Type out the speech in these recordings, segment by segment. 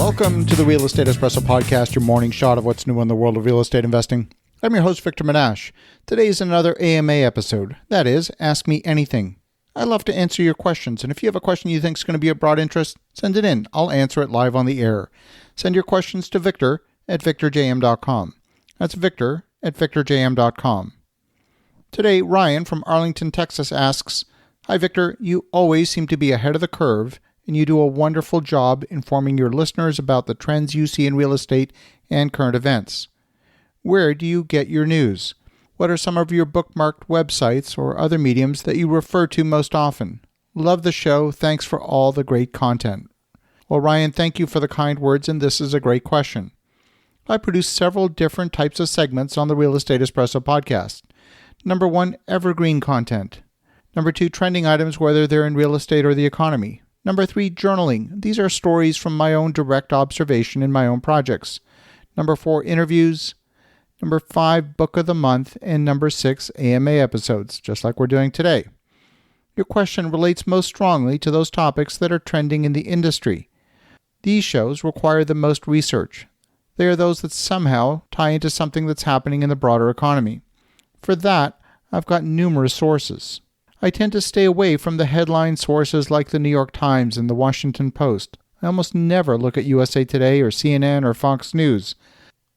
Welcome to the Real Estate Espresso Podcast, your morning shot of what's new in the world of real estate investing. I'm your host, Victor Menashe. Today is another AMA episode. That is, Ask Me Anything. I love to answer your questions, and if you have a question you think is going to be of broad interest, send it in. I'll answer it live on the air. Send your questions to victor@victorjm.com. That's victor@victorjm.com. Today, Ryan from Arlington, Texas asks, Hi, Victor. You always seem to be ahead of the curve, and you do a wonderful job informing your listeners about the trends you see in real estate and current events. Where do you get your news? What are some of your bookmarked websites or other mediums that you refer to most often? Love the show. Thanks for all the great content. Well, Ryan, thank you for the kind words, and this is a great question. I produce several different types of segments on the Real Estate Espresso Podcast. Number 1, evergreen content. Number 2, trending items, whether they're in real estate or the economy. Number 3, journaling. These are stories from my own direct observation in my own projects. Number 4, interviews. Number 5, book of the month. And number 6, AMA episodes, just like we're doing today. Your question relates most strongly to those topics that are trending in the industry. These shows require the most research. They are those that somehow tie into something that's happening in the broader economy. For that, I've got numerous sources. I tend to stay away from the headline sources like the New York Times and the Washington Post. I almost never look at USA Today or CNN or Fox News.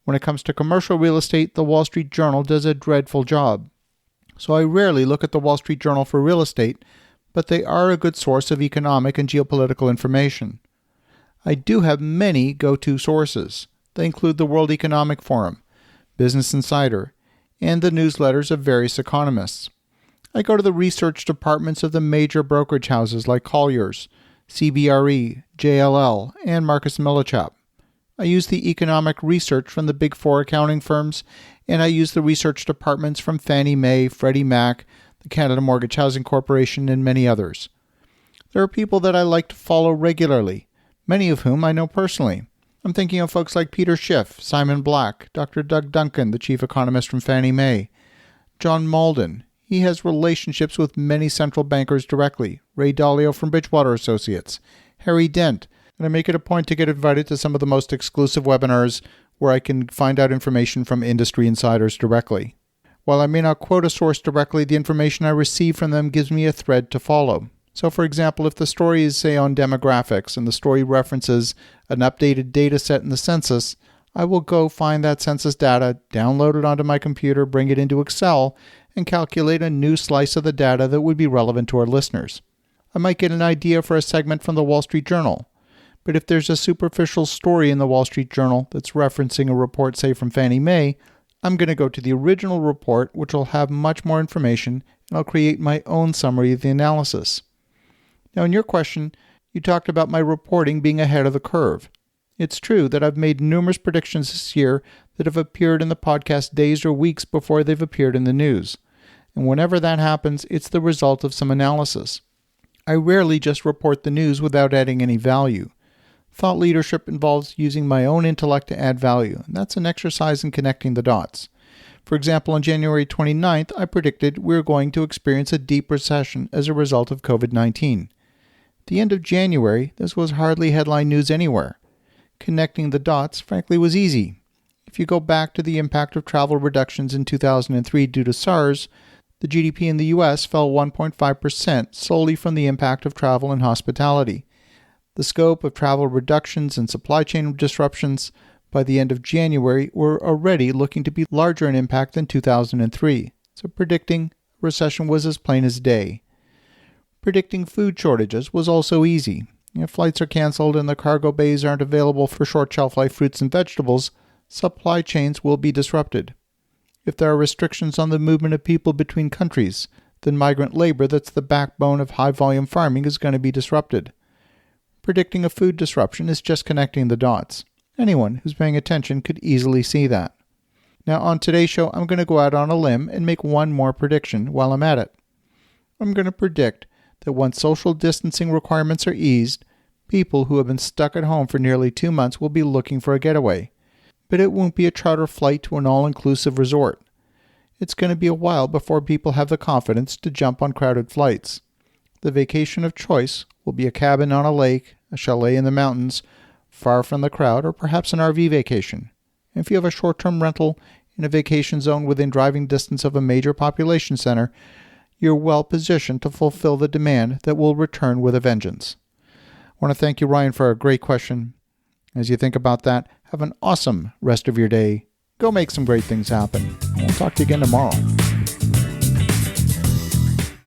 When it comes to commercial real estate, the Wall Street Journal does a dreadful job. So I rarely look at the Wall Street Journal for real estate, but they are a good source of economic and geopolitical information. I do have many go-to sources. They include the World Economic Forum, Business Insider, and the newsletters of various economists. I go to the research departments of the major brokerage houses like Colliers, CBRE, JLL, and Marcus Millichap. I use the economic research from the Big Four accounting firms, and I use the research departments from Fannie Mae, Freddie Mac, the Canada Mortgage Housing Corporation, and many others. There are people that I like to follow regularly, many of whom I know personally. I'm thinking of folks like Peter Schiff, Simon Black, Dr. Doug Duncan, the chief economist from Fannie Mae, John Malden. He has relationships with many central bankers directly, Ray Dalio from Bridgewater Associates, Harry Dent, and I make it a point to get invited to some of the most exclusive webinars where I can find out information from industry insiders directly. While I may not quote a source directly, the information I receive from them gives me a thread to follow. So, for example, if the story is, say, on demographics and the story references an updated data set in the census, I will go find that census data, download it onto my computer, bring it into Excel, and calculate a new slice of the data that would be relevant to our listeners. I might get an idea for a segment from the Wall Street Journal, but if there's a superficial story in the Wall Street Journal that's referencing a report, say, from Fannie Mae, I'm going to go to the original report, which will have much more information, and I'll create my own summary of the analysis. Now, in your question, you talked about my reporting being ahead of the curve. It's true that I've made numerous predictions this year that have appeared in the podcast days or weeks before they've appeared in the news. And whenever that happens, it's the result of some analysis. I rarely just report the news without adding any value. Thought leadership involves using my own intellect to add value, and that's an exercise in connecting the dots. For example, on January 29th, I predicted we're going to experience a deep recession as a result of COVID-19. At the end of January, this was hardly headline news anywhere. Connecting the dots, frankly, was easy. If you go back to the impact of travel reductions in 2003 due to SARS, the GDP in the U.S. fell 1.5% solely from the impact of travel and hospitality. The scope of travel reductions and supply chain disruptions by the end of January were already looking to be larger in impact than 2003, so predicting a recession was as plain as day. Predicting food shortages was also easy. If flights are canceled and the cargo bays aren't available for short shelf life fruits and vegetables, supply chains will be disrupted. If there are restrictions on the movement of people between countries, then migrant labor that's the backbone of high-volume farming is going to be disrupted. Predicting a food disruption is just connecting the dots. Anyone who's paying attention could easily see that. Now, on today's show, I'm going to go out on a limb and make one more prediction while I'm at it. I'm going to predict that once social distancing requirements are eased, people who have been stuck at home for nearly 2 months will be looking for a getaway. But it won't be a charter flight to an all-inclusive resort. It's going to be a while before people have the confidence to jump on crowded flights. The vacation of choice will be a cabin on a lake, a chalet in the mountains, far from the crowd, or perhaps an RV vacation. If you have a short-term rental in a vacation zone within driving distance of a major population center, you're well positioned to fulfill the demand that will return with a vengeance. I want to thank you, Ryan, for a great question. As you think about that, have an awesome rest of your day. Go make some great things happen. We'll talk to you again tomorrow.